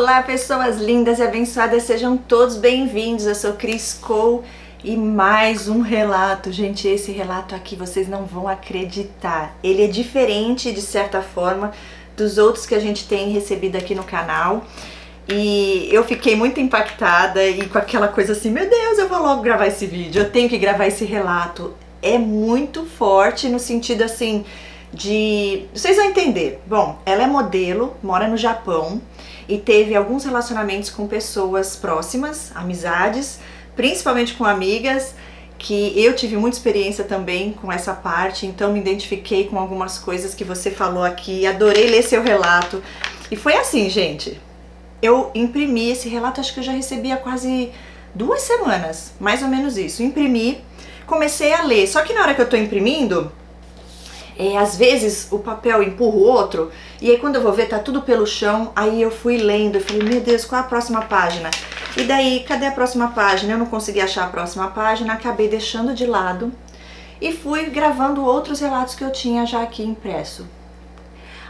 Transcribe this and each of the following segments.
Olá, pessoas lindas e abençoadas, sejam todos bem-vindos. Eu sou Cris Cole e mais um relato. Gente, esse relato aqui vocês não vão acreditar. Ele é diferente, de certa forma, dos outros que a gente tem recebido aqui no canal. E eu fiquei muito impactada e com aquela coisa assim, meu Deus, eu vou logo gravar esse vídeo, eu tenho que gravar esse relato. É muito forte no sentido assim de... Vocês vão entender. Bom, ela é modelo, mora no Japão e teve alguns relacionamentos com pessoas próximas, amizades, principalmente com amigas, que eu tive muita experiência também com essa parte, então me identifiquei com algumas coisas que você falou aqui, adorei ler seu relato. E foi assim, gente, eu imprimi esse relato, acho que eu já recebi há quase 2 semanas, mais ou menos isso. Imprimi, comecei a ler, só que na hora que eu tô imprimindo, às vezes o papel empurra o outro, e aí quando eu vou ver tá tudo pelo chão, aí eu fui lendo, eu falei, meu Deus, qual a próxima página? E daí, cadê a próxima página? Eu não consegui achar a próxima página, acabei deixando de lado e fui gravando outros relatos que eu tinha já aqui impresso.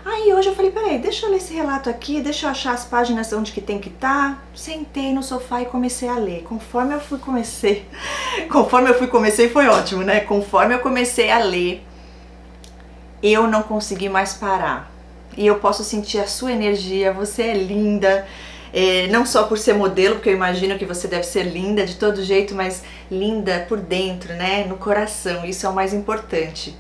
Aí hoje eu falei, peraí, deixa eu ler esse relato aqui, deixa eu achar as páginas onde que tem que estar. Sentei no sofá e comecei a ler. Conforme eu fui comecei foi ótimo, né? Conforme eu comecei a ler, eu não consegui mais parar. E eu posso sentir a sua energia, você é linda, não só por ser modelo, porque eu imagino que você deve ser linda de todo jeito, mas linda por dentro, né? No coração, isso é o mais importante.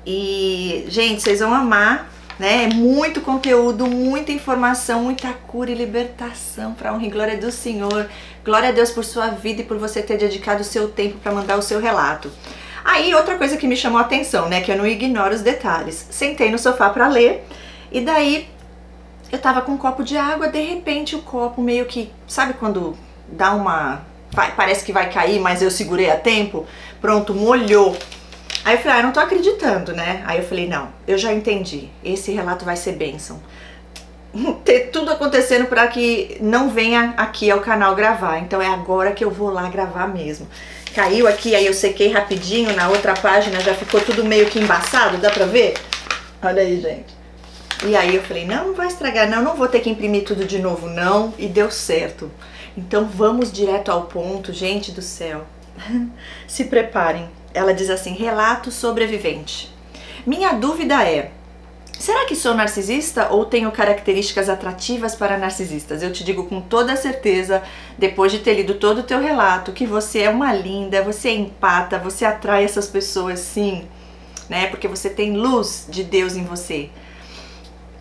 E, gente, vocês vão amar, né? É muito conteúdo, muita informação, muita cura e libertação para honra e glória do Senhor. Glória a Deus por sua vida e por você ter dedicado o seu tempo para mandar o seu relato. Aí, outra coisa que me chamou a atenção, né, que eu não ignoro os detalhes. Sentei no sofá para ler e daí eu tava com um copo de água, de repente o copo meio que, sabe quando dá uma... parece que vai cair, mas eu segurei a tempo? Pronto, molhou. Aí eu falei, eu não tô acreditando, né? Aí eu falei, não, eu já entendi, esse relato vai ser bênção. Ter tudo acontecendo para que não venha aqui ao canal gravar, então é agora que eu vou lá gravar mesmo. Caiu aqui, aí eu sequei rapidinho, na outra página já ficou tudo meio que embaçado, dá pra ver? Olha aí, gente. E aí eu falei, não vai estragar, não vou ter que imprimir tudo de novo, não, e deu certo. Então vamos direto ao ponto, gente do céu. Se preparem. Ela diz assim, relato sobrevivente. Minha dúvida é, será que sou narcisista ou tenho características atrativas para narcisistas? Eu te digo com toda certeza, depois de ter lido todo o teu relato, que você é uma linda, você é empata, você atrai essas pessoas sim, né? Porque você tem luz de Deus em você.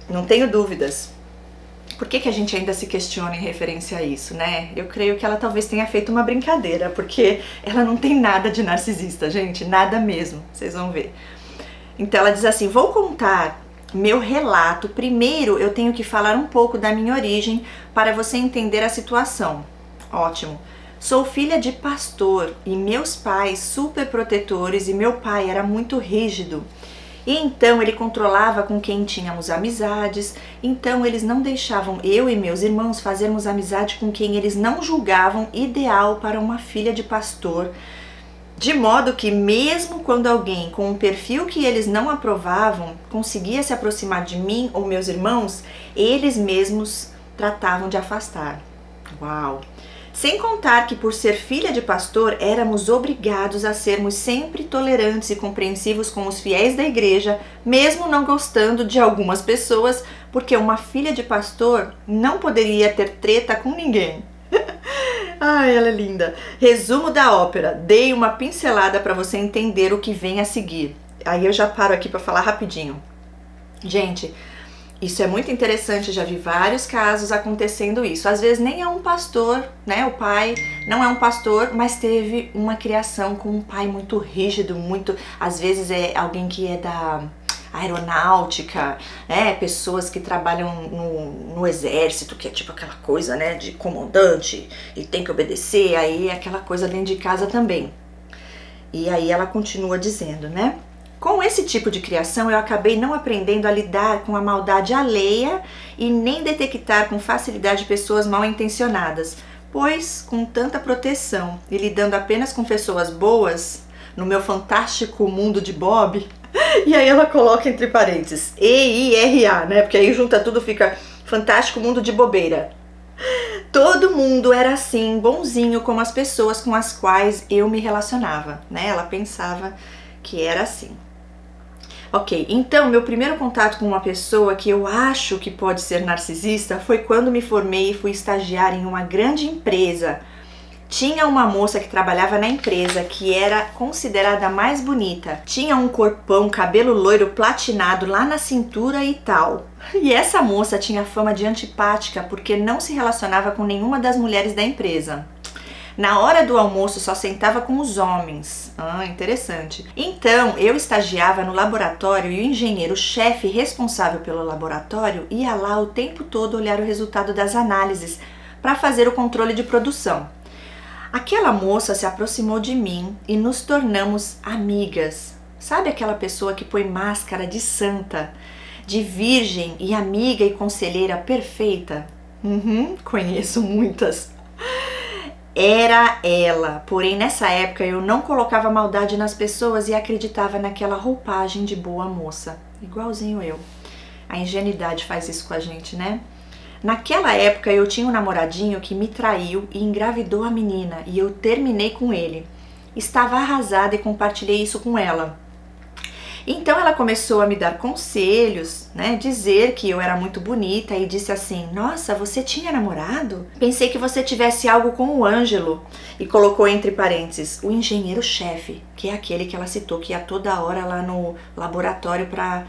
Não tenho dúvidas. Por que a gente ainda se questiona em referência a isso, né? Eu creio que ela talvez tenha feito uma brincadeira, porque ela não tem nada de narcisista, gente, nada mesmo, vocês vão ver. Então ela diz assim, vou contar meu relato. Primeiro eu tenho que falar um pouco da minha origem para você entender a situação. Ótimo. Sou filha de pastor e meus pais super protetores e meu pai era muito rígido. E então ele controlava com quem tínhamos amizades, então eles não deixavam eu e meus irmãos fazermos amizade com quem eles não julgavam ideal para uma filha de pastor, de modo que mesmo quando alguém com um perfil que eles não aprovavam conseguia se aproximar de mim ou meus irmãos, eles mesmos tratavam de afastar. Uau! Sem contar que por ser filha de pastor, éramos obrigados a sermos sempre tolerantes e compreensivos com os fiéis da igreja, mesmo não gostando de algumas pessoas, porque uma filha de pastor não poderia ter treta com ninguém. Ai, ela é linda. Resumo da ópera. Dei uma pincelada para você entender o que vem a seguir. Aí eu já paro aqui para falar rapidinho. Gente, isso é muito interessante, já vi vários casos acontecendo isso. Às vezes nem é um pastor, né? O pai não é um pastor, mas teve uma criação com um pai muito rígido, muito... Às vezes é alguém que é da aeronáutica, né? Pessoas que trabalham no exército, que é tipo aquela coisa, né? De comandante e tem que obedecer, aí é aquela coisa dentro de casa também. E aí ela continua dizendo, né? Com esse tipo de criação, eu acabei não aprendendo a lidar com a maldade alheia e nem detectar com facilidade pessoas mal intencionadas, pois, com tanta proteção e lidando apenas com pessoas boas, no meu fantástico mundo de Bob, e aí ela coloca entre parênteses, EIRA, né? Porque aí junta tudo, fica fantástico mundo de bobeira. Todo mundo era assim, bonzinho como as pessoas com as quais eu me relacionava, né? Ela pensava que era assim. Ok, então meu primeiro contato com uma pessoa que eu acho que pode ser narcisista foi quando me formei e fui estagiar em uma grande empresa. Tinha uma moça que trabalhava na empresa que era considerada a mais bonita. Tinha um corpão, cabelo loiro platinado lá na cintura e tal. E essa moça tinha fama de antipática porque não se relacionava com nenhuma das mulheres da empresa. Na hora do almoço só sentava com os homens. Interessante. Então, eu estagiava no laboratório e o engenheiro-chefe responsável pelo laboratório ia lá o tempo todo olhar o resultado das análises para fazer o controle de produção. Aquela moça se aproximou de mim e nos tornamos amigas. Sabe aquela pessoa que põe máscara de santa, de virgem e amiga e conselheira perfeita? Conheço muitas. Era ela, porém nessa época eu não colocava maldade nas pessoas e acreditava naquela roupagem de boa moça, igualzinho eu. A ingenuidade faz isso com a gente, né? Naquela época eu tinha um namoradinho que me traiu e engravidou a menina e eu terminei com ele. Estava arrasada e compartilhei isso com ela. Então ela começou a me dar conselhos, né, dizer que eu era muito bonita e disse assim: nossa, você tinha namorado? Pensei que você tivesse algo com o Ângelo. E colocou entre parênteses, o engenheiro-chefe, que é aquele que ela citou, que ia toda hora lá no laboratório para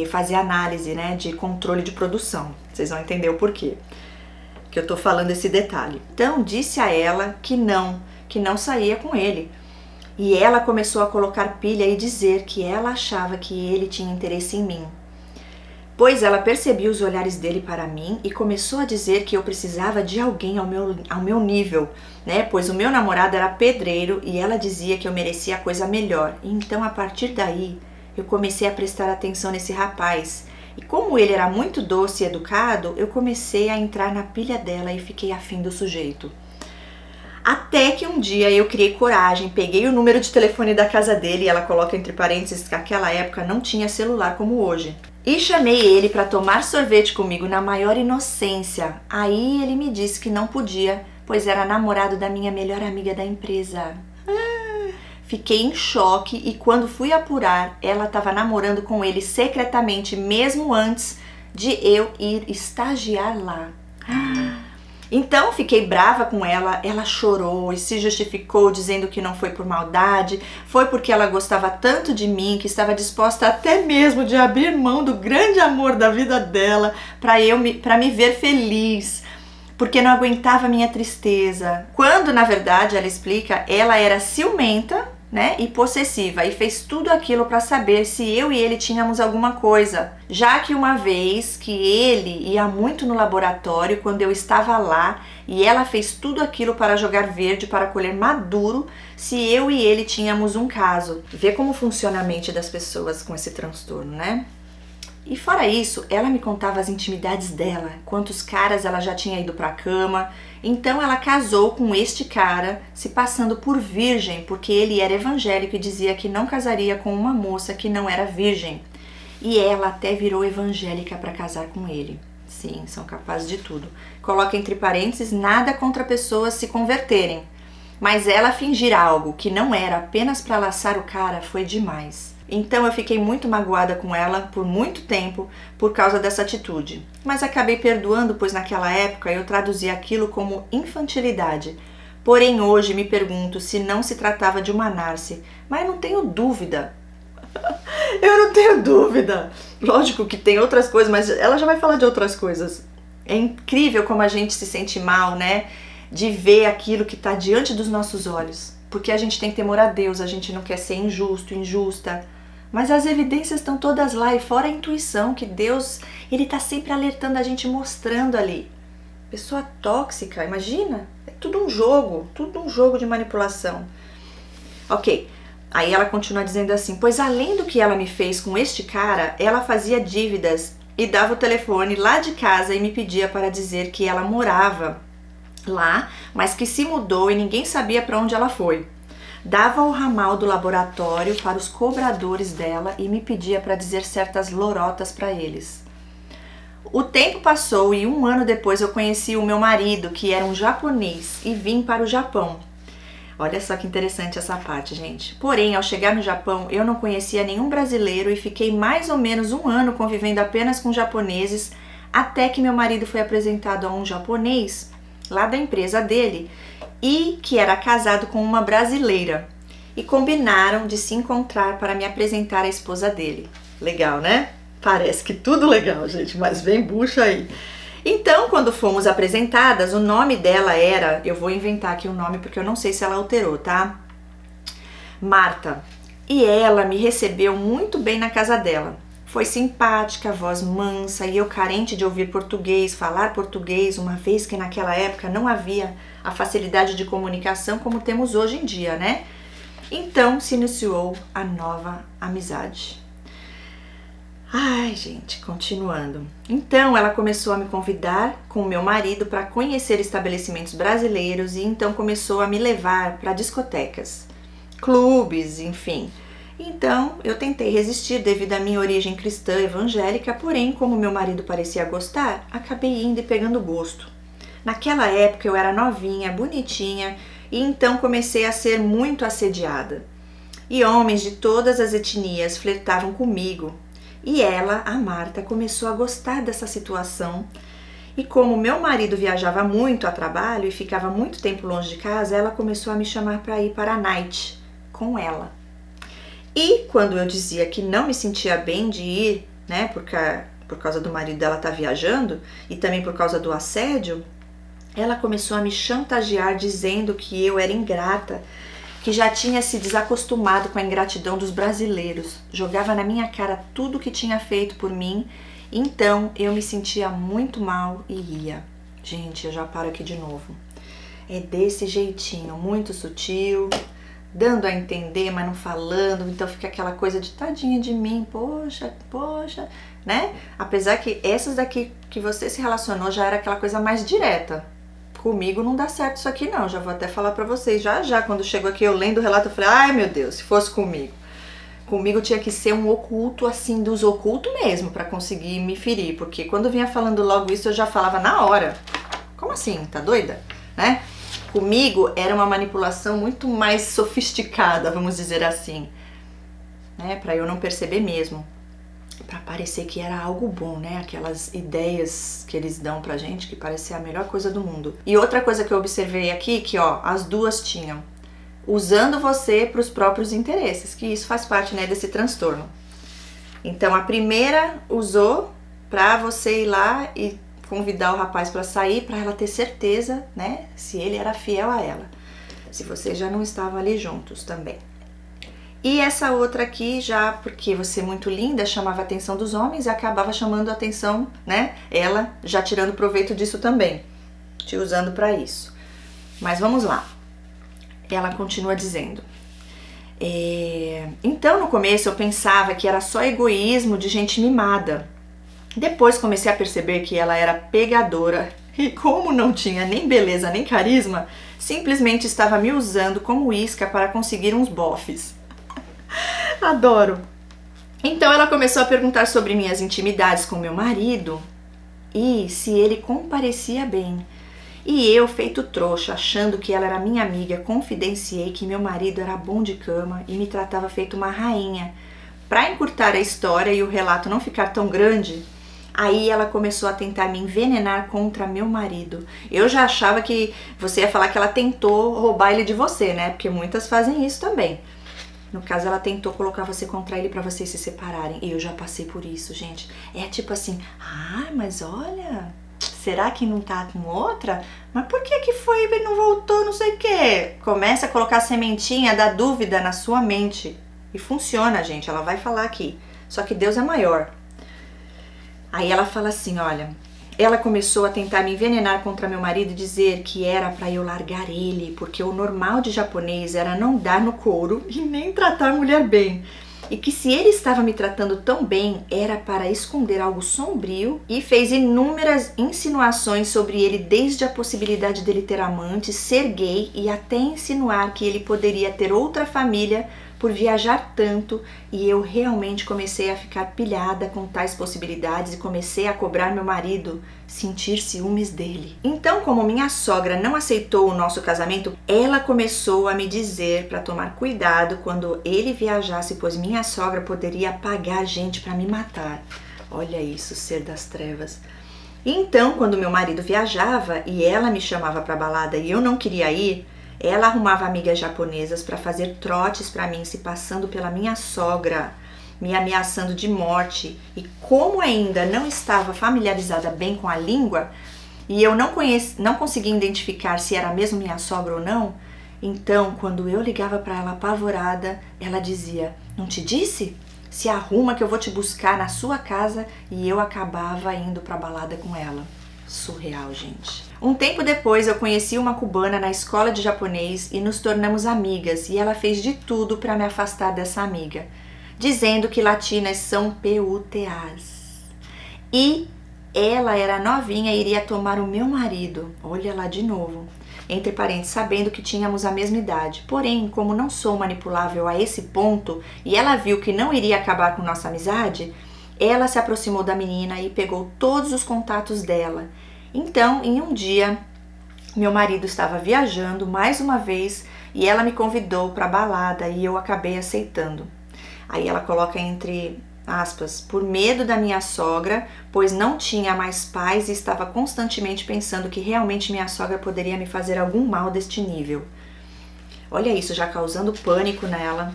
fazer análise, né, de controle de produção. Vocês vão entender o porquê que eu tô falando esse detalhe. Então disse a ela que não saía com ele. E ela começou a colocar pilha e dizer que ela achava que ele tinha interesse em mim. Pois ela percebia os olhares dele para mim e começou a dizer que eu precisava de alguém ao meu nível, né? Pois o meu namorado era pedreiro e ela dizia que eu merecia coisa melhor. Então, a partir daí, eu comecei a prestar atenção nesse rapaz. E como ele era muito doce e educado, eu comecei a entrar na pilha dela e fiquei afim do sujeito. Até que um dia eu criei coragem, peguei o número de telefone da casa dele, e ela coloca entre parênteses que naquela época não tinha celular como hoje. E chamei ele para tomar sorvete comigo na maior inocência. Aí ele me disse que não podia, pois era namorado da minha melhor amiga da empresa. Fiquei em choque e quando fui apurar, ela estava namorando com ele secretamente, mesmo antes de eu ir estagiar lá. Então fiquei brava com ela, ela chorou e se justificou dizendo que não foi por maldade, foi porque ela gostava tanto de mim que estava disposta até mesmo de abrir mão do grande amor da vida dela para me ver feliz, porque não aguentava minha tristeza. Quando na verdade, ela explica, ela era ciumenta, né, e possessiva e fez tudo aquilo para saber se eu e ele tínhamos alguma coisa, já que uma vez que ele ia muito no laboratório quando eu estava lá e ela fez tudo aquilo para jogar verde para colher maduro se eu e ele tínhamos um caso. Vê como funciona a mente das pessoas com esse transtorno, né? E fora isso, ela me contava as intimidades dela, quantos caras ela já tinha ido pra cama. Então ela casou com este cara, se passando por virgem, porque ele era evangélico e dizia que não casaria com uma moça que não era virgem. E ela até virou evangélica para casar com ele. Sim, são capazes de tudo. Coloca entre parênteses, nada contra pessoas se converterem. Mas ela fingir algo que não era apenas para laçar o cara foi demais. Então eu fiquei muito magoada com ela por muito tempo por causa dessa atitude. Mas acabei perdoando, pois naquela época eu traduzia aquilo como infantilidade. Porém hoje me pergunto se não se tratava de uma narce. Mas eu não tenho dúvida. Eu não tenho dúvida. Lógico que tem outras coisas, mas ela já vai falar de outras coisas. É incrível como a gente se sente mal, né? De ver aquilo que está diante dos nossos olhos. Porque a gente tem temor a Deus, a gente não quer ser injusto, injusta. Mas as evidências estão todas lá e fora a intuição que Deus, Ele está sempre alertando a gente, mostrando ali. Pessoa tóxica, imagina? É tudo um jogo de manipulação. Ok, aí ela continua dizendo assim, pois além do que ela me fez com este cara, ela fazia dívidas e dava o telefone lá de casa e me pedia para dizer que ela morava lá, mas que se mudou e ninguém sabia para onde ela foi. Dava o ramal do laboratório para os cobradores dela e me pedia para dizer certas lorotas para eles. O tempo passou e 1 ano depois eu conheci o meu marido, que era um japonês, e vim para o Japão. Olha só que interessante essa parte, gente. Porém, ao chegar no Japão, eu não conhecia nenhum brasileiro e fiquei mais ou menos 1 ano convivendo apenas com japoneses, até que meu marido foi apresentado a um japonês lá da empresa dele e que era casado com uma brasileira. E combinaram de se encontrar para me apresentar a esposa dele. Legal, né? Parece que tudo legal, gente, mas vem bucha aí. Então, quando fomos apresentadas, o nome dela era, eu vou inventar aqui o nome porque eu não sei se ela alterou, tá? Marta. E ela me recebeu muito bem na casa dela. Foi simpática, voz mansa e eu carente de ouvir português, falar português, uma vez que naquela época não havia a facilidade de comunicação como temos hoje em dia, né? Então se iniciou a nova amizade. Ai, gente, continuando. Então ela começou a me convidar com o meu marido para conhecer estabelecimentos brasileiros e então começou a me levar para discotecas, clubes, enfim. Então eu tentei resistir devido à minha origem cristã evangélica, porém, como meu marido parecia gostar, acabei indo e pegando gosto. Naquela época eu era novinha, bonitinha e então comecei a ser muito assediada. E homens de todas as etnias flertavam comigo. E ela, a Marta, começou a gostar dessa situação. E como meu marido viajava muito a trabalho e ficava muito tempo longe de casa, ela começou a me chamar para ir para a night com ela. E quando eu dizia que não me sentia bem de ir, né, por causa do marido dela estar viajando e também por causa do assédio, ela começou a me chantagear dizendo que eu era ingrata, que já tinha se desacostumado com a ingratidão dos brasileiros, jogava na minha cara tudo que tinha feito por mim, então eu me sentia muito mal e ia. Gente, eu já paro aqui de novo. É desse jeitinho, muito sutil, dando a entender, mas não falando, então fica aquela coisa de tadinha de mim, poxa, né? Apesar que essas daqui que você se relacionou já era aquela coisa mais direta. Comigo não dá certo isso aqui não, já vou até falar pra vocês, já quando chegou aqui eu lendo o relato eu falei, ai meu Deus, se fosse comigo tinha que ser um oculto assim, dos ocultos mesmo, pra conseguir me ferir, porque quando vinha falando logo isso eu já falava na hora, como assim, tá doida, né? Comigo era uma manipulação muito mais sofisticada, vamos dizer assim, né, pra eu não perceber mesmo. Pra parecer que era algo bom, né? Aquelas ideias que eles dão pra gente que parecia a melhor coisa do mundo. E outra coisa que eu observei aqui, que ó, as duas tinham, usando você pros próprios interesses, que isso faz parte, né, desse transtorno. Então a primeira usou pra você ir lá e convidar o rapaz pra sair, pra ela ter certeza, né, se ele era fiel a ela, se vocês já não estavam ali juntos também. E essa outra aqui já, porque você é muito linda, chamava a atenção dos homens e acabava chamando a atenção, né? Ela já tirando proveito disso também, te usando para isso. Mas vamos lá. Ela continua dizendo. Então no começo eu pensava que era só egoísmo de gente mimada. Depois comecei a perceber que ela era pegadora e como não tinha nem beleza nem carisma, simplesmente estava me usando como isca para conseguir uns bofes. Adoro. Então ela começou a perguntar sobre minhas intimidades com meu marido e se ele comparecia bem. E eu, feito trouxa, achando que ela era minha amiga, confidenciei que meu marido era bom de cama e me tratava feito uma rainha. Para encurtar a história e o relato não ficar tão grande, aí ela começou a tentar me envenenar contra meu marido. Eu já achava que você ia falar que ela tentou roubar ele de você, né? Porque muitas fazem isso também. No caso, ela tentou colocar você contra ele pra vocês se separarem. E eu já passei por isso, gente. É tipo assim, mas olha, será que não tá com outra? Mas por que foi e não voltou, não sei o quê? Começa a colocar a sementinha da dúvida na sua mente. E funciona, gente, ela vai falar aqui. Só que Deus é maior. Aí ela fala assim, olha... Ela começou a tentar me envenenar contra meu marido e dizer que era para eu largar ele, porque o normal de japonês era não dar no couro e nem tratar a mulher bem. E que se ele estava me tratando tão bem, era para esconder algo sombrio, e fez inúmeras insinuações sobre ele, desde a possibilidade dele ter amante, ser gay e até insinuar que ele poderia ter outra família por viajar tanto, e eu realmente comecei a ficar pilhada com tais possibilidades e comecei a cobrar meu marido, sentir ciúmes dele. Então, como minha sogra não aceitou o nosso casamento, ela começou a me dizer para tomar cuidado quando ele viajasse, pois minha sogra poderia pagar gente para me matar. Olha isso, ser das trevas. Então, quando meu marido viajava e ela me chamava para balada e eu não queria ir, ela arrumava amigas japonesas para fazer trotes para mim, se passando pela minha sogra, me ameaçando de morte. E como ainda não estava familiarizada bem com a língua e eu não conseguia identificar se era mesmo minha sogra ou não, então, quando eu ligava para ela apavorada, ela dizia: "Não te disse? Se arruma que eu vou te buscar na sua casa", e eu acabava indo para balada com ela. Surreal, gente. Um tempo depois eu conheci uma cubana na escola de japonês e nos tornamos amigas, e ela fez de tudo para me afastar dessa amiga, dizendo que latinas são PUTAs. E ela era novinha e iria tomar o meu marido. Olha lá de novo. Entre parênteses, sabendo que tínhamos a mesma idade. Porém, como não sou manipulável a esse ponto e ela viu que não iria acabar com nossa amizade, ela se aproximou da menina e pegou todos os contatos dela. Então, em um dia, meu marido estava viajando mais uma vez e ela me convidou para balada e eu acabei aceitando. Aí ela coloca entre aspas, por medo da minha sogra, pois não tinha mais pais e estava constantemente pensando que realmente minha sogra poderia me fazer algum mal deste nível. Olha isso, já causando pânico nela.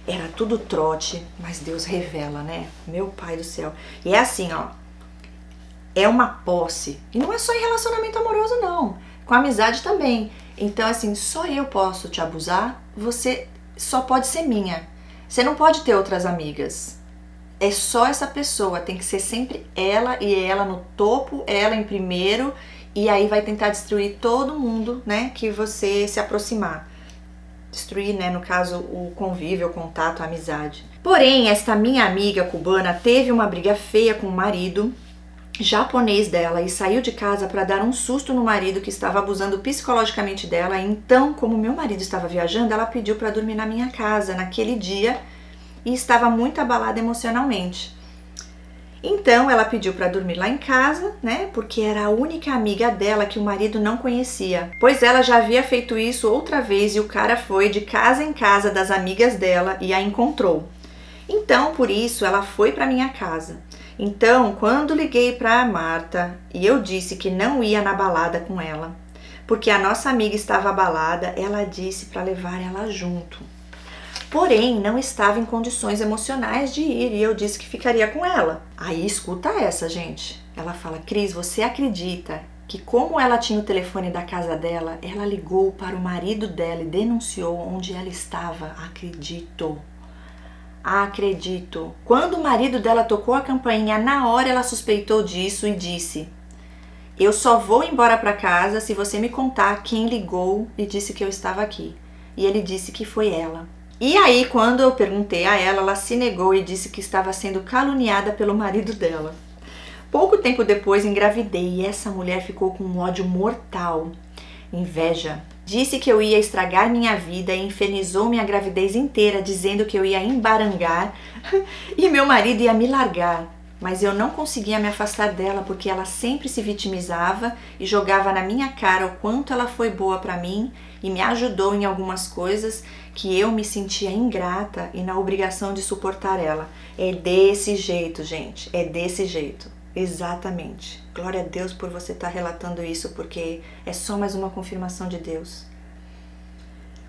Era tudo trote, mas Deus revela, né? Meu pai do céu. E é assim, ó. É uma posse. E não é só em relacionamento amoroso, não. Com amizade também. Então, assim, só eu posso te abusar, você só pode ser minha. Você não pode ter outras amigas. É só essa pessoa, tem que ser sempre ela e ela no topo, ela em primeiro, e aí vai tentar destruir todo mundo, né, que você se aproximar. Destruir, né, no caso, o convívio, o contato, a amizade. Porém, esta minha amiga cubana teve uma briga feia com o marido japonês dela e saiu de casa para dar um susto no marido que estava abusando psicologicamente dela. Então, como meu marido estava viajando, ela pediu para dormir na minha casa naquele dia e estava muito abalada emocionalmente. Então ela pediu para dormir lá em casa, né? Porque era a única amiga dela que o marido não conhecia. Pois ela já havia feito isso outra vez e o cara foi de casa em casa das amigas dela e a encontrou. Então, por isso, ela foi para minha casa. Então, quando liguei para a Marta e eu disse que não ia na balada com ela, porque a nossa amiga estava abalada, ela disse para levar ela junto. Porém, não estava em condições emocionais de ir e eu disse que ficaria com ela. Aí escuta essa, gente. Ela fala: Cris, você acredita que como ela tinha o telefone da casa dela, ela ligou para o marido dela e denunciou onde ela estava? Acredito. Quando o marido dela tocou a campainha, na hora ela suspeitou disso e disse: eu só vou embora para casa se você me contar quem ligou e disse que eu estava aqui. E ele disse que foi ela. E aí, quando eu perguntei a ela, ela se negou e disse que estava sendo caluniada pelo marido dela. Pouco tempo depois, engravidei e essa mulher ficou com um ódio mortal. Inveja. Disse que eu ia estragar minha vida e infernizou minha gravidez inteira, dizendo que eu ia embarangar e meu marido ia me largar. Mas eu não conseguia me afastar dela porque ela sempre se vitimizava e jogava na minha cara o quanto ela foi boa para mim e me ajudou em algumas coisas que eu me sentia ingrata e na obrigação de suportar ela. É desse jeito, gente, é desse jeito, exatamente. Glória a Deus por você estar relatando isso, porque é só mais uma confirmação de Deus.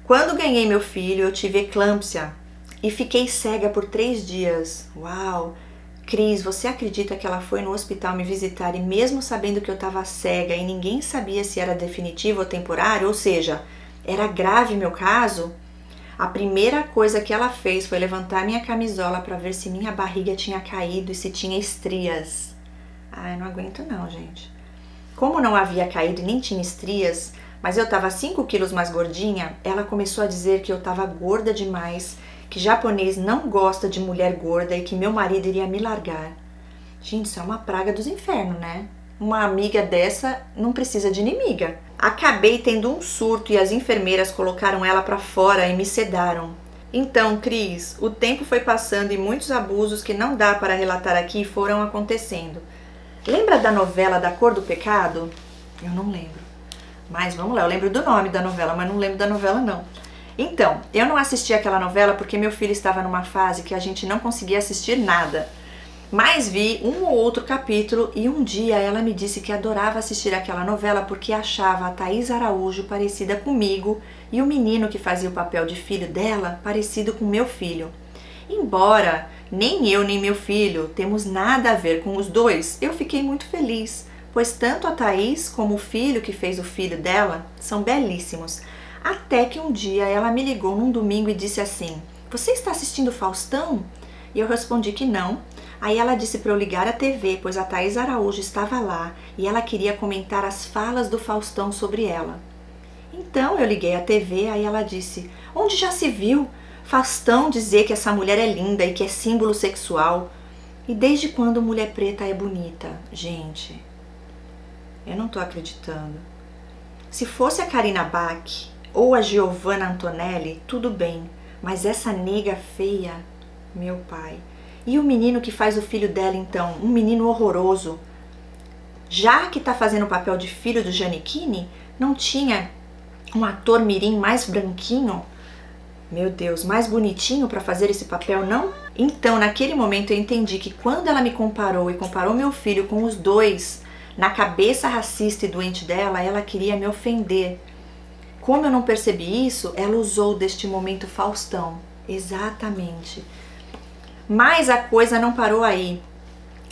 Quando ganhei meu filho, eu tive eclâmpsia e fiquei cega por 3 dias. Uau! Cris, você acredita que ela foi no hospital me visitar e mesmo sabendo que eu estava cega e ninguém sabia se era definitivo ou temporário, ou seja, era grave meu caso? A primeira coisa que ela fez foi levantar minha camisola para ver se minha barriga tinha caído e se tinha estrias. Ai, não aguento não, gente. Como não havia caído e nem tinha estrias, mas eu estava 5 quilos mais gordinha, ela começou a dizer que eu estava gorda demais, que japonês não gosta de mulher gorda e que meu marido iria me largar. Gente, isso é uma praga dos infernos, né? Uma amiga dessa não precisa de inimiga. Acabei tendo um surto e as enfermeiras colocaram ela para fora e me sedaram. Então, Cris, o tempo foi passando e muitos abusos que não dá para relatar aqui foram acontecendo. Lembra da novela Da Cor do Pecado? Eu não lembro. Mas vamos lá, eu lembro do nome da novela, mas não lembro da novela não. Então, eu não assisti aquela novela porque meu filho estava numa fase que a gente não conseguia assistir nada. Mas vi um ou outro capítulo e um dia ela me disse que adorava assistir aquela novela porque achava a Thaís Araújo parecida comigo e o menino que fazia o papel de filho dela parecido com meu filho. Embora nem eu nem meu filho temos nada a ver com os dois, eu fiquei muito feliz, pois tanto a Thaís como o filho que fez o filho dela são belíssimos. Até que um dia ela me ligou num domingo e disse assim: "Você está assistindo Faustão?" E eu respondi que não. Aí ela disse para eu ligar a TV, pois a Thaís Araújo estava lá e ela queria comentar as falas do Faustão sobre ela. Então eu liguei a TV, aí ela disse: "Onde já se viu Faustão dizer que essa mulher é linda e que é símbolo sexual? E desde quando mulher preta é bonita?" Gente, eu não tô acreditando. Se fosse a Karina Bach ou a Giovanna Antonelli, tudo bem, mas essa nega feia, meu pai. E o menino que faz o filho dela, então, um menino horroroso. Já que tá fazendo o papel de filho do Giannichini, não tinha um ator mirim mais branquinho? Meu Deus, mais bonitinho para fazer esse papel, não? Então, naquele momento eu entendi que quando ela me comparou e comparou meu filho com os dois, na cabeça racista e doente dela, ela queria me ofender. Como eu não percebi isso, ela usou deste momento Faustão. Exatamente. Mas a coisa não parou aí.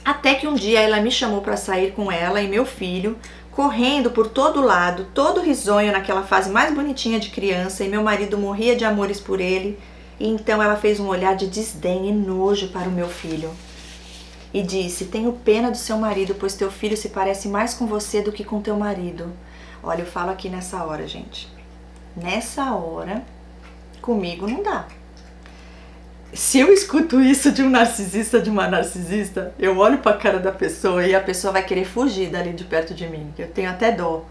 Até que um dia ela me chamou para sair com ela e meu filho, correndo por todo lado, todo risonho naquela fase mais bonitinha de criança, e meu marido morria de amores por ele, e então ela fez um olhar de desdém e nojo para o meu filho. E disse: "Tenho pena do seu marido, pois teu filho se parece mais com você do que com teu marido." Olha, eu falo aqui nessa hora, gente. Nessa hora, comigo não dá. Se eu escuto isso de um narcisista, de uma narcisista, eu olho pra cara da pessoa e a pessoa vai querer fugir dali de perto de mim. Eu tenho até dó.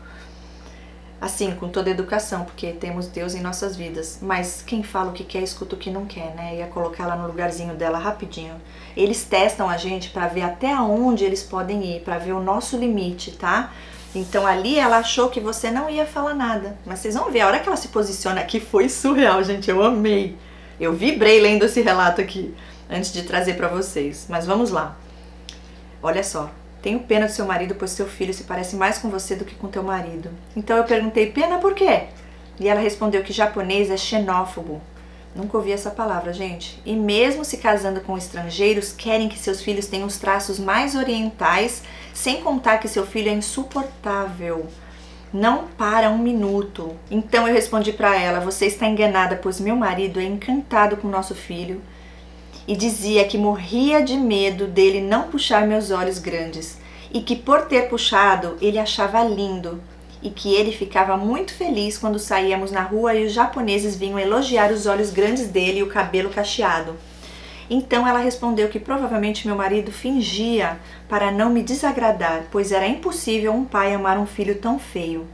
Assim, com toda a educação, porque temos Deus em nossas vidas. Mas quem fala o que quer, escuta o que não quer, né? Ia colocar ela no lugarzinho dela rapidinho. Eles testam a gente pra ver até onde eles podem ir, pra ver o nosso limite, tá? Então ali ela achou que você não ia falar nada. Mas vocês vão ver, a hora que ela se posiciona aqui foi surreal, gente. Eu amei. Eu vibrei lendo esse relato aqui, antes de trazer pra vocês. Mas vamos lá. Olha só. "Tenho pena do seu marido, pois seu filho se parece mais com você do que com teu marido." Então eu perguntei: "Pena por quê?" E ela respondeu que japonês é xenófobo. Nunca ouvi essa palavra, gente. E mesmo se casando com estrangeiros, querem que seus filhos tenham os traços mais orientais, sem contar que seu filho é insuportável. Não para um minuto. Então eu respondi pra ela: "Você está enganada, pois meu marido é encantado com nosso filho." E dizia que morria de medo dele não puxar meus olhos grandes, e que por ter puxado ele achava lindo, e que ele ficava muito feliz quando saíamos na rua e os japoneses vinham elogiar os olhos grandes dele e o cabelo cacheado. Então ela respondeu que provavelmente meu marido fingia para não me desagradar, pois era impossível um pai amar um filho tão feio.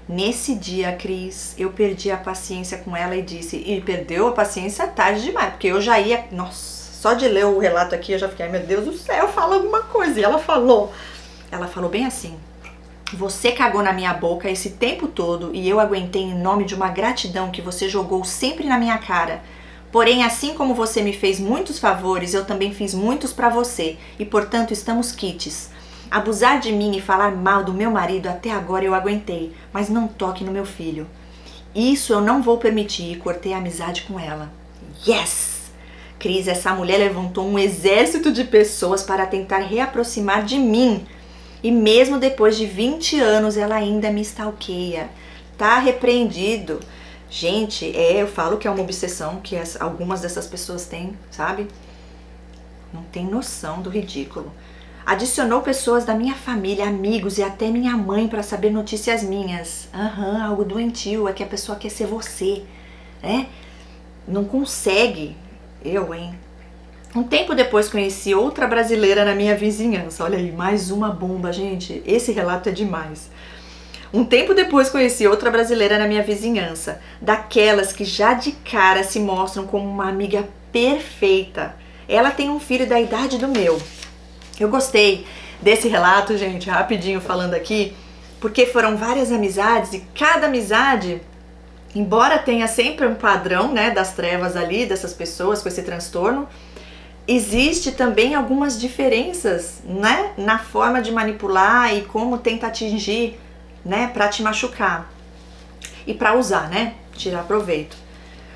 Nesse dia, Cris, eu perdi a paciência com ela e disse, e perdeu a paciência tarde demais, porque eu já ia, nossa, só de ler o relato aqui eu já fiquei, meu Deus do céu, fala alguma coisa. E ela falou bem assim: "Você cagou na minha boca esse tempo todo e eu aguentei em nome de uma gratidão que você jogou sempre na minha cara. Porém, assim como você me fez muitos favores, eu também fiz muitos pra você, e portanto estamos quites. Abusar de mim e falar mal do meu marido até agora eu aguentei, mas não toque no meu filho. Isso eu não vou permitir." E cortei a amizade com ela. Yes! Cris, essa mulher levantou um exército de pessoas para tentar reaproximar de mim. E mesmo depois de 20 anos ela ainda me stalkeia. Tá repreendido. Gente, eu falo que é uma obsessão que algumas dessas pessoas têm, sabe? Não tem noção do ridículo. Adicionou pessoas da minha família, amigos e até minha mãe para saber notícias minhas. Algo doentio, é que a pessoa quer ser você, né? Não consegue. Hein? Um tempo depois conheci outra brasileira na minha vizinhança. Olha aí, mais uma bomba, gente. Esse relato é demais. Um tempo depois conheci outra brasileira na minha vizinhança, daquelas que já de cara se mostram como uma amiga perfeita. Ela tem um filho da idade do meu. Eu gostei desse relato, gente, rapidinho falando aqui, porque foram várias amizades e cada amizade, embora tenha sempre um padrão, né, das trevas ali, dessas pessoas com esse transtorno, existe também algumas diferenças, né, na forma de manipular e como tenta atingir, né, para te machucar e para usar, né, tirar proveito.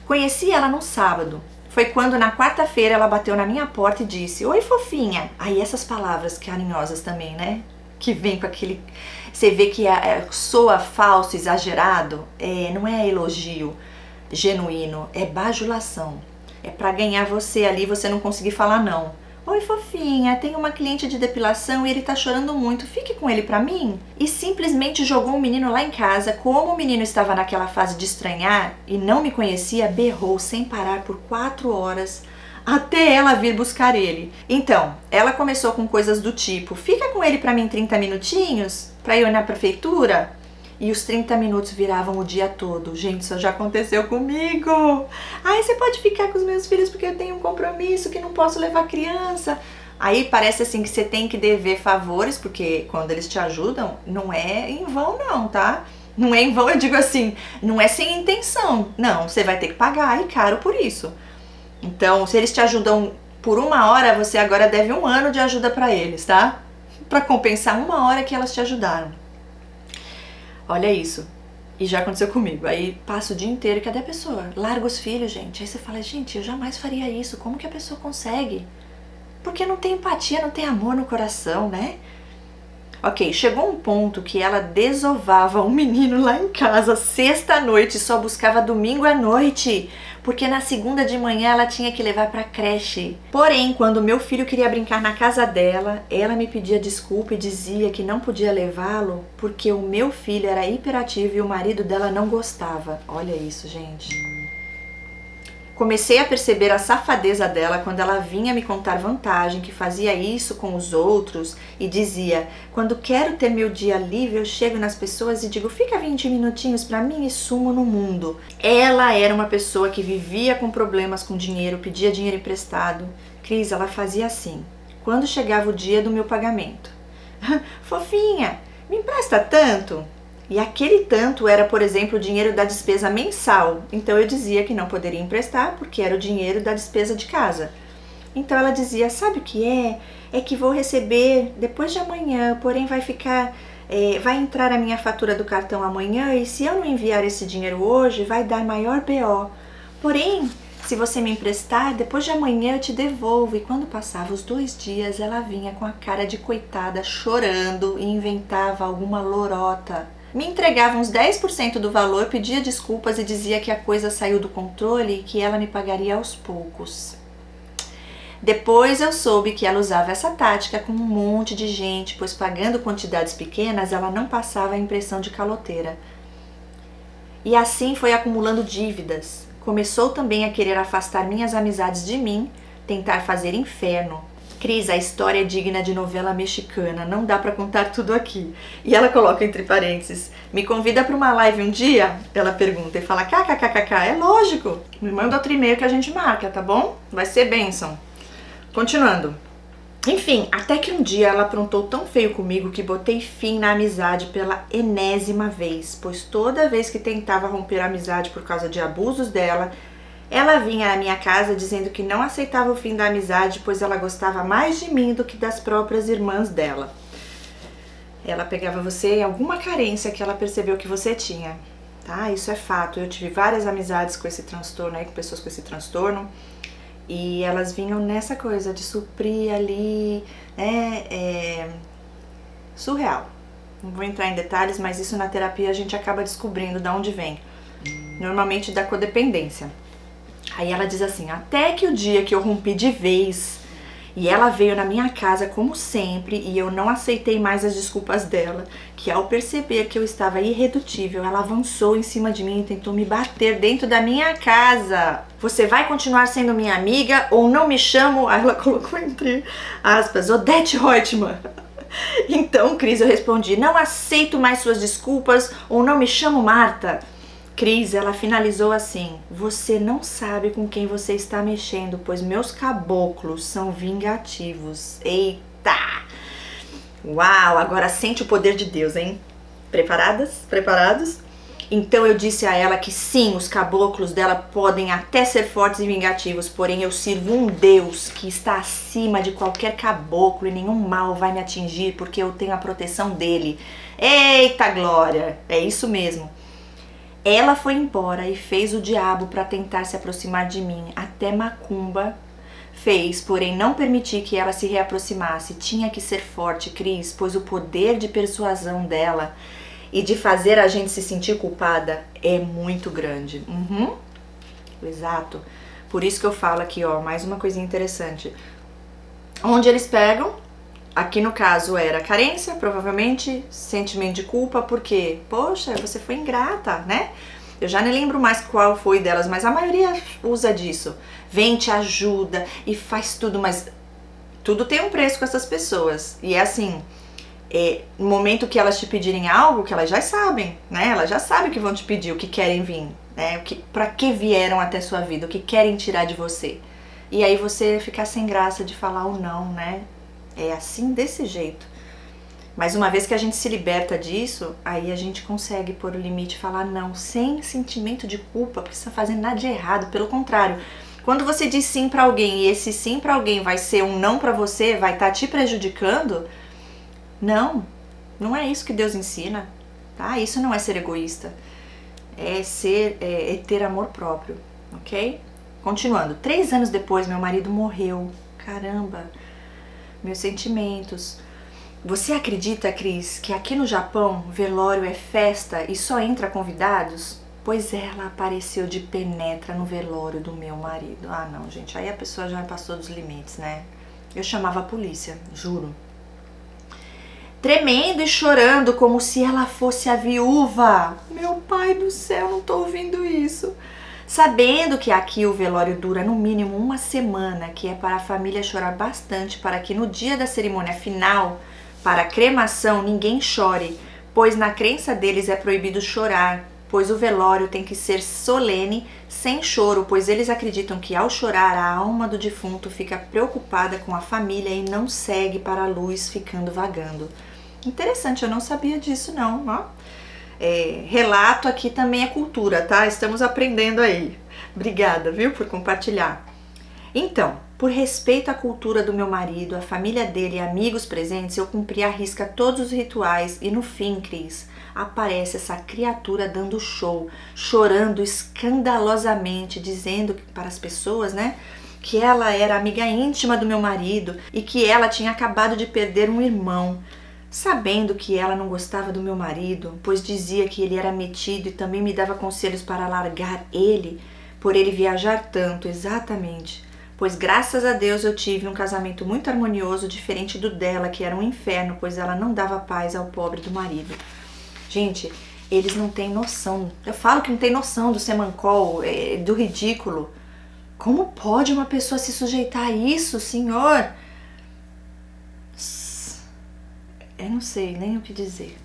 Conheci ela no sábado. Foi quando na quarta-feira ela bateu na minha porta e disse: "Oi, fofinha". Aí essas palavras carinhosas também, né? Que vem com aquele... Você vê que soa falso, exagerado. Não é elogio genuíno, é bajulação. É pra ganhar você ali, você não conseguir falar não. "Oi, fofinha, tem uma cliente de depilação e ele tá chorando muito, fique com ele pra mim?" E simplesmente jogou o menino lá em casa. Como o menino estava naquela fase de estranhar e não me conhecia, berrou sem parar por 4 horas até ela vir buscar ele. Então, ela começou com coisas do tipo: "Fica com ele pra mim 30 minutinhos, pra eu ir na prefeitura?" E os 30 minutos viravam o dia todo. Gente, isso já aconteceu comigo. "Aí você pode ficar com os meus filhos porque eu tenho um compromisso que não posso levar criança." Aí parece assim que você tem que dever favores, porque quando eles te ajudam, não é em vão não, tá? Não é em vão, eu digo assim, não é sem intenção. Não, você vai ter que pagar e caro por isso. Então, se eles te ajudam por 1 hora, você agora deve 1 ano de ajuda pra eles, tá? Pra compensar 1 hora que elas te ajudaram. Olha isso. E já aconteceu comigo. Aí passa o dia inteiro, cadê a pessoa? Larga os filhos, gente. Aí você fala: "Gente, eu jamais faria isso. Como que a pessoa consegue?" Porque não tem empatia, não tem amor no coração, né? Ok, chegou um ponto que ela desovava um menino lá em casa sexta à noite e só buscava domingo à noite, porque na segunda de manhã ela tinha que levar pra creche. Porém, quando meu filho queria brincar na casa dela, ela me pedia desculpa e dizia que não podia levá-lo porque o meu filho era hiperativo e o marido dela não gostava. Olha isso, gente. Comecei a perceber a safadeza dela quando ela vinha me contar vantagem, que fazia isso com os outros e dizia: "Quando quero ter meu dia livre, eu chego nas pessoas e digo: 'Fica 20 minutinhos pra mim' e sumo no mundo." Ela era uma pessoa que vivia com problemas com dinheiro, pedia dinheiro emprestado. Cris, ela fazia assim, quando chegava o dia do meu pagamento: "Fofinha, me empresta tanto?" E aquele tanto era, por exemplo, o dinheiro da despesa mensal. Então eu dizia que não poderia emprestar porque era o dinheiro da despesa de casa. Então ela dizia: "Sabe o que é? É que vou receber depois de amanhã, porém vai entrar a minha fatura do cartão amanhã e se eu não enviar esse dinheiro hoje, vai dar maior BO. Porém, se você me emprestar, depois de amanhã eu te devolvo." E quando passava os 2 dias, ela vinha com a cara de coitada, chorando e inventava alguma lorota. Me entregava uns 10% do valor, pedia desculpas e dizia que a coisa saiu do controle e que ela me pagaria aos poucos. Depois eu soube que ela usava essa tática com um monte de gente, pois pagando quantidades pequenas, ela não passava a impressão de caloteira. E assim foi acumulando dívidas. Começou também a querer afastar minhas amizades de mim, tentar fazer inferno. Cris, a história é digna de novela mexicana, não dá pra contar tudo aqui. E ela coloca entre parênteses: "Me convida pra uma live um dia?" Ela pergunta e fala: "kkkk, é lógico. Me manda outro e-mail que a gente marca, tá bom? Vai ser bênção." Continuando. Enfim, até que um dia ela aprontou tão feio comigo que botei fim na amizade pela enésima vez, pois toda vez que tentava romper a amizade por causa de abusos dela, ela vinha à minha casa dizendo que não aceitava o fim da amizade, pois ela gostava mais de mim do que das próprias irmãs dela. Ela pegava você em alguma carência que ela percebeu que você tinha, tá? Isso é fato. Eu tive várias amizades com esse transtorno aí, com pessoas com esse transtorno, e elas vinham nessa coisa de suprir ali, né? Surreal. Não vou entrar em detalhes, mas isso na terapia a gente acaba descobrindo de onde vem. Normalmente da codependência. Aí ela diz assim: "Até que o dia que eu rompi de vez e ela veio na minha casa como sempre e eu não aceitei mais as desculpas dela, que ao perceber que eu estava irredutível, ela avançou em cima de mim e tentou me bater dentro da minha casa. Você vai continuar sendo minha amiga ou não me chamo?" Aí ela colocou entre aspas: "Odete Reutemann." Então, Cris, eu respondi: não aceito mais suas desculpas ou não me chamo Marta. Cris, ela finalizou assim: você não sabe com quem você está mexendo, pois meus caboclos são vingativos. Eita! Uau, agora sente o poder de Deus, hein? Preparadas? Preparados? Então eu disse a ela que sim, os caboclos dela podem até ser fortes e vingativos, porém eu sirvo um Deus que está acima de qualquer caboclo e nenhum mal vai me atingir porque eu tenho a proteção dele. Eita glória! É isso mesmo. Ela foi embora e fez o diabo para tentar se aproximar de mim. Até macumba fez, porém não permiti que ela se reaproximasse. Tinha que ser forte, Cris, pois o poder de persuasão dela e de fazer a gente se sentir culpada é muito grande. Exato. Por isso que eu falo aqui, ó, mais uma coisinha interessante. Onde eles pegam, aqui no caso era carência, provavelmente, sentimento de culpa, porque, poxa, você foi ingrata, né? Eu já nem lembro mais qual foi delas, mas a maioria usa disso. Vem, te ajuda e faz tudo, mas tudo tem um preço com essas pessoas. E é assim, no momento que elas te pedirem algo, que elas já sabem, né? Elas já sabem o que vão te pedir, o que querem vir, né? Pra que vieram até sua vida, o que querem tirar de você. E aí você fica sem graça de falar o não, né? É assim, desse jeito. Mas uma vez que a gente se liberta disso, aí a gente consegue pôr o limite e falar não, sem sentimento de culpa, porque você não tá fazendo nada de errado. Pelo contrário, quando você diz sim pra alguém e esse sim pra alguém vai ser um não pra você, vai estar te prejudicando, não é isso que Deus ensina, tá? Isso não é ser egoísta, é ter amor próprio, ok? Continuando, 3 anos depois meu marido morreu, caramba, meus sentimentos. Você acredita, Cris, que aqui no Japão velório é festa e só entra convidados? Pois ela apareceu de penetra no velório do meu marido. Ah não, gente, aí a pessoa já passou dos limites, né? Eu chamava a polícia, juro. Tremendo e chorando como se ela fosse a viúva. Meu pai do céu, não tô ouvindo isso. Sabendo que aqui o velório dura no mínimo 1 semana, que é para a família chorar bastante, para que no dia da cerimônia final, para a cremação, ninguém chore, pois na crença deles é proibido chorar, pois o velório tem que ser solene, sem choro, pois eles acreditam que ao chorar a alma do defunto fica preocupada com a família e não segue para a luz ficando vagando. Interessante, eu não sabia disso não, ó. Relato aqui também é cultura, tá? Estamos aprendendo aí. Obrigada, viu, por compartilhar. Então, por respeito à cultura do meu marido, à família dele e amigos presentes, eu cumpri à risca todos os rituais e no fim, Cris, aparece essa criatura dando show, chorando escandalosamente, dizendo para as pessoas, né, que ela era amiga íntima do meu marido e que ela tinha acabado de perder um irmão. Sabendo que ela não gostava do meu marido, pois dizia que ele era metido e também me dava conselhos para largar ele, por ele viajar tanto, exatamente. Pois graças a Deus eu tive um casamento muito harmonioso, diferente do dela, que era um inferno, pois ela não dava paz ao pobre do marido. Gente, eles não têm noção. Eu falo que não tem noção do semancol, do ridículo. Como pode uma pessoa se sujeitar a isso, senhor? Eu não sei nem o que dizer.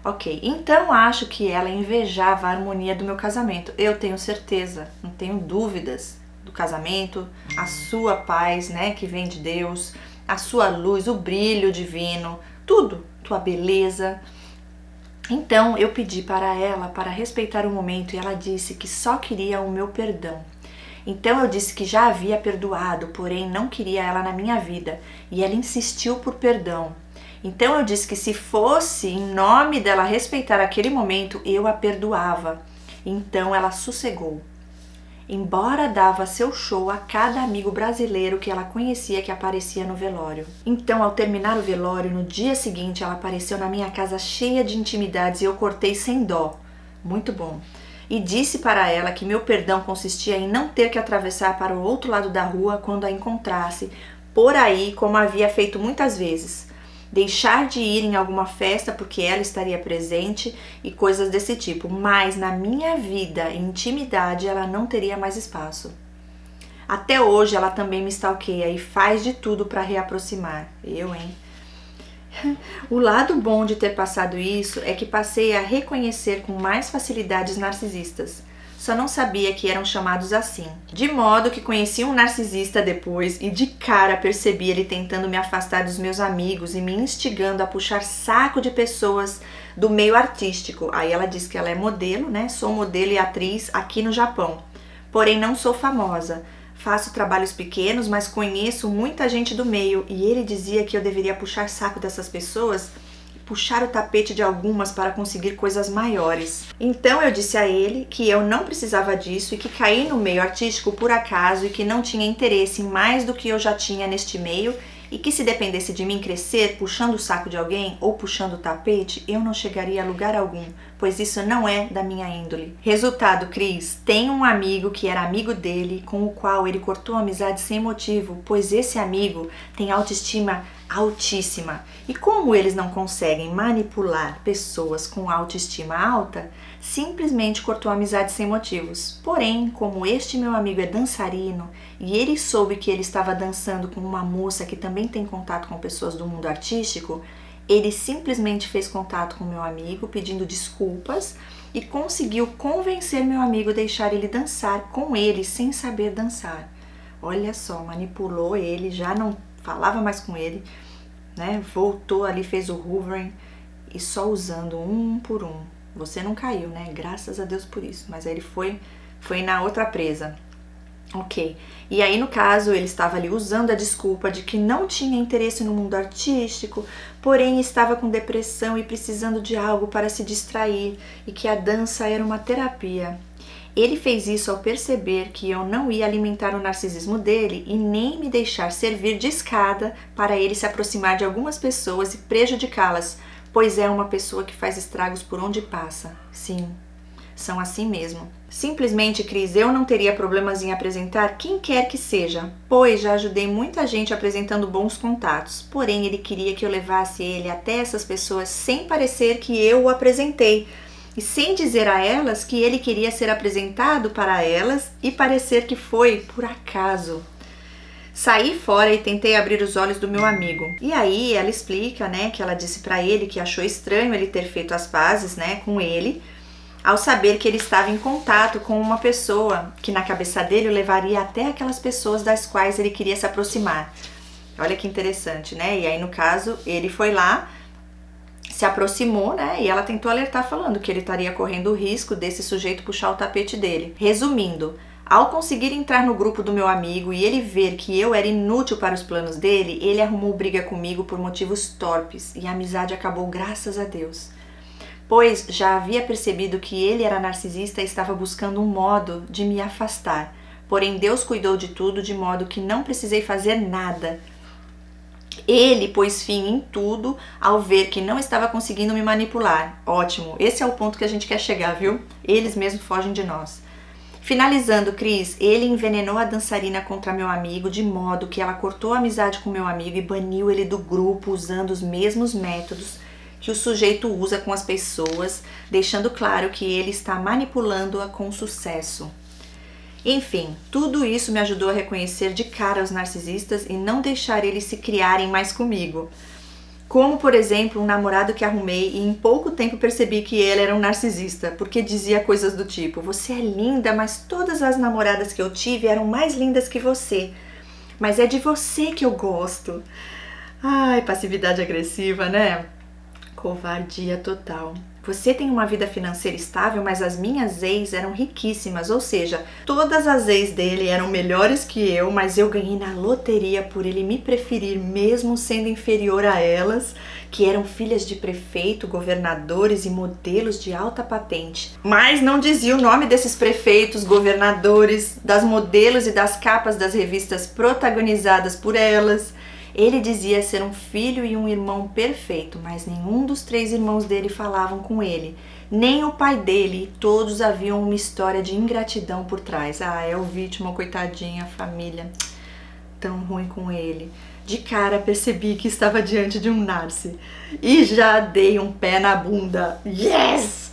Ok, então acho que ela invejava a harmonia do meu casamento. Eu tenho certeza, não tenho dúvidas do casamento, a sua paz, né, que vem de Deus, a sua luz, o brilho divino, tudo, tua beleza. Então eu pedi para ela para respeitar o momento e ela disse que só queria o meu perdão. Então eu disse que já havia perdoado, porém não queria ela na minha vida e ela insistiu por perdão. Então eu disse que se fosse em nome dela respeitar aquele momento, eu a perdoava. Então ela sossegou. Embora dava seu show a cada amigo brasileiro que ela conhecia que aparecia no velório. Então, ao terminar o velório, no dia seguinte, ela apareceu na minha casa cheia de intimidades e eu cortei sem dó. Muito bom. E disse para ela que meu perdão consistia em não ter que atravessar para o outro lado da rua quando a encontrasse, por aí, como havia feito muitas vezes. Deixar de ir em alguma festa porque ela estaria presente e coisas desse tipo, mas na minha vida, em intimidade, ela não teria mais espaço. Até hoje ela também me stalkeia e faz de tudo para reaproximar. Eu, hein? O lado bom de ter passado isso é que passei a reconhecer com mais facilidade os narcisistas. Só não sabia que eram chamados assim. De modo que conheci um narcisista depois e de cara percebi ele tentando me afastar dos meus amigos e me instigando a puxar saco de pessoas do meio artístico. Aí ela diz que ela é modelo, né? Sou modelo e atriz aqui no Japão. Porém não sou famosa. Faço trabalhos pequenos, mas conheço muita gente do meio e ele dizia que eu deveria puxar saco dessas pessoas, puxar o tapete de algumas para conseguir coisas maiores. Então eu disse a ele que eu não precisava disso e que caí no meio artístico por acaso e que não tinha interesse em mais do que eu já tinha neste meio e que se dependesse de mim crescer puxando o saco de alguém ou puxando o tapete, eu não chegaria a lugar algum, pois isso não é da minha índole. Resultado, Cris, tem um amigo que era amigo dele, com o qual ele cortou a amizade sem motivo, pois esse amigo tem autoestima altíssima. E como eles não conseguem manipular pessoas com autoestima alta, simplesmente cortou a amizade sem motivos. Porém, como este meu amigo é dançarino e ele soube que ele estava dançando com uma moça que também tem contato com pessoas do mundo artístico, ele simplesmente fez contato com meu amigo pedindo desculpas e conseguiu convencer meu amigo a deixar ele dançar com ele sem saber dançar. Olha só, manipulou ele, já não falava mais com ele, né? Voltou ali, fez o hoovering e só usando um por um. Você não caiu, né? Graças a Deus por isso. Mas aí ele foi na outra presa. Ok. E aí, no caso, ele estava ali usando a desculpa de que não tinha interesse no mundo artístico, porém estava com depressão e precisando de algo para se distrair e que a dança era uma terapia. Ele fez isso ao perceber que eu não ia alimentar o narcisismo dele e nem me deixar servir de escada para ele se aproximar de algumas pessoas e prejudicá-las, pois é uma pessoa que faz estragos por onde passa. Sim, são assim mesmo. Simplesmente, Cris, eu não teria problemas em apresentar quem quer que seja, pois já ajudei muita gente apresentando bons contatos, porém ele queria que eu levasse ele até essas pessoas sem parecer que eu o apresentei, e sem dizer a elas que ele queria ser apresentado para elas e parecer que foi por acaso. Saí fora e tentei abrir os olhos do meu amigo. E aí ela explica, né, que ela disse para ele que achou estranho ele ter feito as pazes, né, com ele, ao saber que ele estava em contato com uma pessoa que na cabeça dele o levaria até aquelas pessoas das quais ele queria se aproximar. Olha que interessante, né? E aí no caso ele foi lá, se aproximou, né? E ela tentou alertar falando que ele estaria correndo o risco desse sujeito puxar o tapete dele. Resumindo, ao conseguir entrar no grupo do meu amigo e ele ver que eu era inútil para os planos dele, ele arrumou briga comigo por motivos torpes e a amizade acabou, graças a Deus. Pois já havia percebido que ele era narcisista e estava buscando um modo de me afastar. Porém, Deus cuidou de tudo de modo que não precisei fazer nada. Ele pôs fim em tudo ao ver que não estava conseguindo me manipular. Ótimo, esse é o ponto que a gente quer chegar, viu? Eles mesmos fogem de nós. Finalizando, Cris, ele envenenou a dançarina contra meu amigo de modo que ela cortou a amizade com meu amigo e baniu ele do grupo usando os mesmos métodos que o sujeito usa com as pessoas, deixando claro que ele está manipulando-a com sucesso. Enfim, tudo isso me ajudou a reconhecer de cara os narcisistas e não deixar eles se criarem mais comigo. Como, por exemplo, um namorado que arrumei e em pouco tempo percebi que ele era um narcisista, porque dizia coisas do tipo: você é linda, mas todas as namoradas que eu tive eram mais lindas que você. Mas é de você que eu gosto. Ai, passividade agressiva, né? Covardia total. Você tem uma vida financeira estável, mas as minhas ex eram riquíssimas, ou seja, todas as ex dele eram melhores que eu, mas eu ganhei na loteria por ele me preferir mesmo sendo inferior a elas, que eram filhas de prefeito, governadores e modelos de alta patente. Mas não dizia o nome desses prefeitos, governadores, das modelos e das capas das revistas protagonizadas por elas. Ele dizia ser um filho e um irmão perfeito, mas nenhum dos 3 irmãos dele falavam com ele, nem o pai dele, e todos haviam uma história de ingratidão por trás. Ah, é o vítima, coitadinha, a família tão ruim com ele. De cara percebi que estava diante de um narci e já dei um pé na bunda. Yes!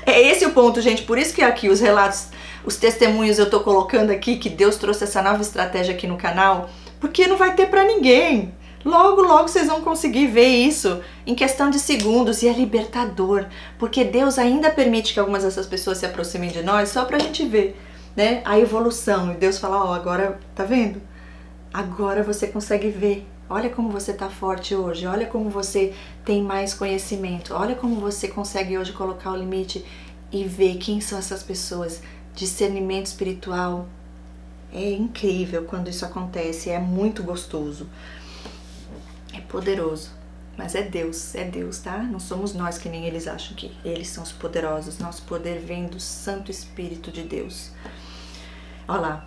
É esse o ponto, gente, por isso que aqui os relatos, os testemunhos eu tô colocando aqui, que Deus trouxe essa nova estratégia aqui no canal, porque não vai ter pra ninguém. Logo, logo vocês vão conseguir ver isso em questão de segundos e é libertador, porque Deus ainda permite que algumas dessas pessoas se aproximem de nós só pra gente ver, né, a evolução. E Deus fala, ó, agora, tá vendo? Agora você consegue ver. Olha como você tá forte hoje, olha como você tem mais conhecimento, olha como você consegue hoje colocar o limite e ver quem são essas pessoas. Discernimento espiritual. É incrível quando isso acontece, é muito gostoso. É poderoso, mas é Deus, tá? Não somos nós que nem eles acham que eles são os poderosos. Nosso poder vem do Santo Espírito de Deus. Olha lá.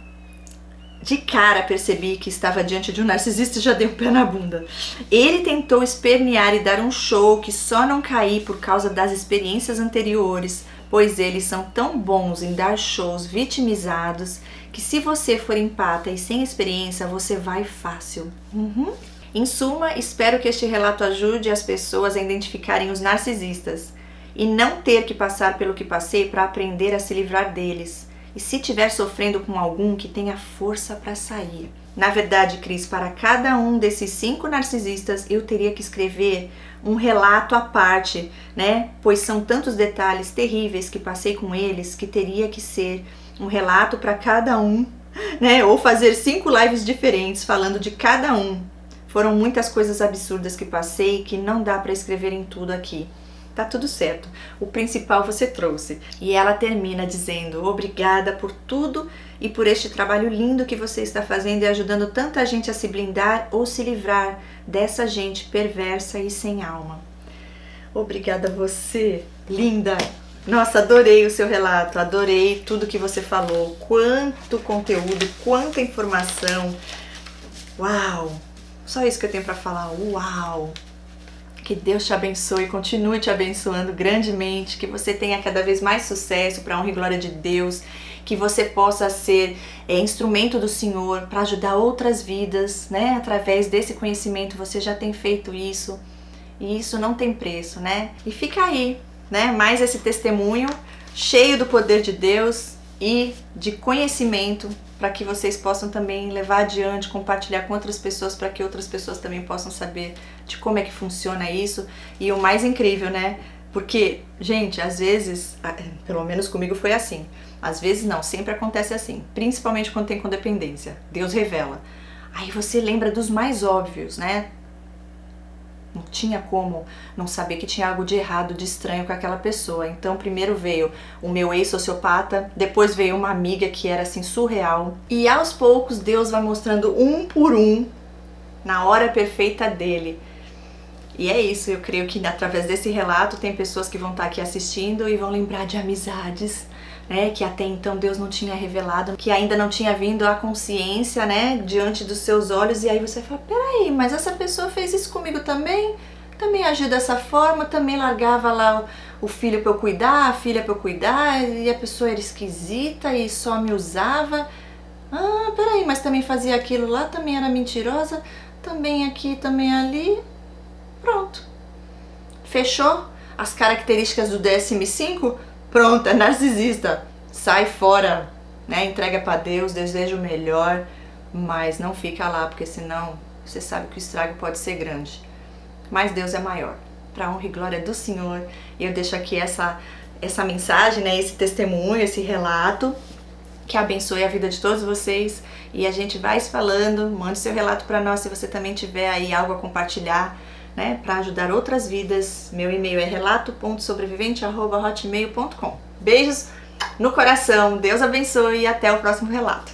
De cara percebi que estava diante de um narcisista e já dei um pé na bunda. Ele tentou espernear e dar um show que só não caí por causa das experiências anteriores, pois eles são tão bons em dar shows vitimizados que se você for empata e sem experiência, você vai fácil. Em suma, espero que este relato ajude as pessoas a identificarem os narcisistas e não ter que passar pelo que passei para aprender a se livrar deles. E se estiver sofrendo com algum, que tenha força para sair. Na verdade, Cris, para cada um desses 5 narcisistas, eu teria que escrever um relato à parte, né? Pois são tantos detalhes terríveis que passei com eles que teria que ser um relato para cada um, né? Ou fazer 5 lives diferentes falando de cada um. Foram muitas coisas absurdas que passei que não dá para escrever em tudo aqui. Tá tudo certo. O principal você trouxe. E ela termina dizendo: obrigada por tudo e por este trabalho lindo que você está fazendo e ajudando tanta gente a se blindar ou se livrar dessa gente perversa e sem alma. Obrigada a você, linda. Nossa, adorei o seu relato, adorei tudo que você falou. Quanto conteúdo, quanta informação. Uau! Só isso que eu tenho para falar. Uau! Que Deus te abençoe e continue te abençoando grandemente, que você tenha cada vez mais sucesso para a honra e glória de Deus, que você possa ser instrumento do Senhor para ajudar outras vidas, né? Através desse conhecimento você já tem feito isso e isso não tem preço, né? E fica aí, né? Mais esse testemunho cheio do poder de Deus e de conhecimento para que vocês possam também levar adiante, compartilhar com outras pessoas, para que outras pessoas também possam saber de como é que funciona isso. E o mais incrível, né? Porque, gente, às vezes, pelo menos comigo foi assim, às vezes não, sempre acontece assim, principalmente quando tem codependência, Deus revela. Aí você lembra dos mais óbvios, né? Não tinha como não saber que tinha algo de errado, de estranho com aquela pessoa. Então primeiro veio o meu ex-sociopata, depois veio uma amiga que era assim surreal. E aos poucos Deus vai mostrando um por um, na hora perfeita dele. E é isso, eu creio que através desse relato tem pessoas que vão estar aqui assistindo e vão lembrar de amizades, né, que até então Deus não tinha revelado, que ainda não tinha vindo à consciência, né, diante dos seus olhos, e aí você fala, peraí, mas essa pessoa fez isso comigo também agiu dessa forma, também largava lá o filho para eu cuidar, a filha para eu cuidar, e a pessoa era esquisita e só me usava, peraí, mas também fazia aquilo lá, também era mentirosa, também aqui, também ali, pronto, fechou as características do DSM-5, pronto, é narcisista, sai fora, né? Entrega para Deus, deseja o melhor, mas não fica lá, porque senão você sabe que o estrago pode ser grande. Mas Deus é maior, para honra e glória do Senhor. E eu deixo aqui essa mensagem, né? Esse testemunho, esse relato, que abençoe a vida de todos vocês. E a gente vai se falando, mande seu relato para nós se você também tiver aí algo a compartilhar, né, para ajudar outras vidas. Meu e-mail é relato.sobrevivente@hotmail.com. Beijos no coração, Deus abençoe e até o próximo relato.